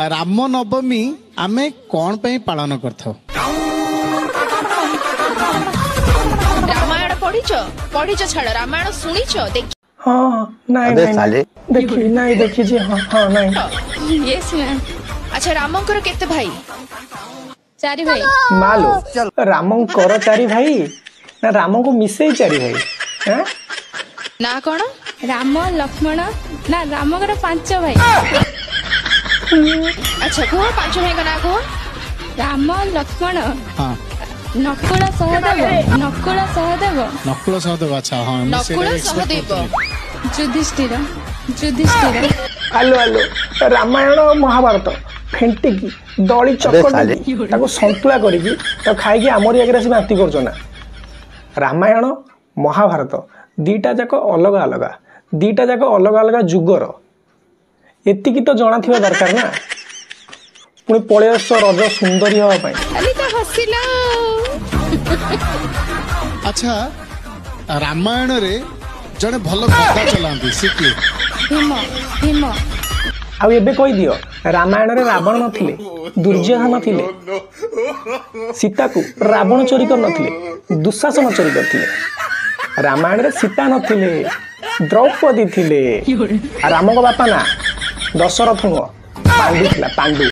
राम नवमी आमे कौन पे पालन करथो? रामायण पढ़िच छाड़ रामायण सुनिच देख हाँ नहीं देखी नहीं देखी जी हाँ हाँ नहीं यस मैम। अच्छा रामंकर केते भाई? चारि भाई। मालो रामंकर चारि भाई ना राम को मिसे चारि भाई हैं ना कौन? राम लक्ष्मण ना रामकर 5 भाई। अच्छा कहो 5 भाई का ना कहो? राम लक्ष्मण हाँ नकुल सहदेव नकुल सहदेव। अच्छा हाँ नकुल सहदेव युधिष्ठिर आलो आलो रामायण महाभारत फेंटिकी दली चकटी ताको संतुला करिकी तो खाइकी आमरी आगे आसी बांती करछो ना। रामायण महाभारत दीटा जाक अलग अलग जुगर एतिकी तो जाना थिबा दरकार ना। पुणी पळेस रज सुंदरी हवा पाई अली तो हसिला। अच्छा रामायण रे जने भल गदा चलांती सिकी भीम आ एबे कहि दियो रामायण रे रावण नथिले दुर्योधन नथिले सीता को रावण चोरी कर नथिले दुशासन चोरी करथिले। रामायण रे सीता नथिले द्रौपदी थिले। राम को बापा ना दशरथ पांडु थिला पांडु।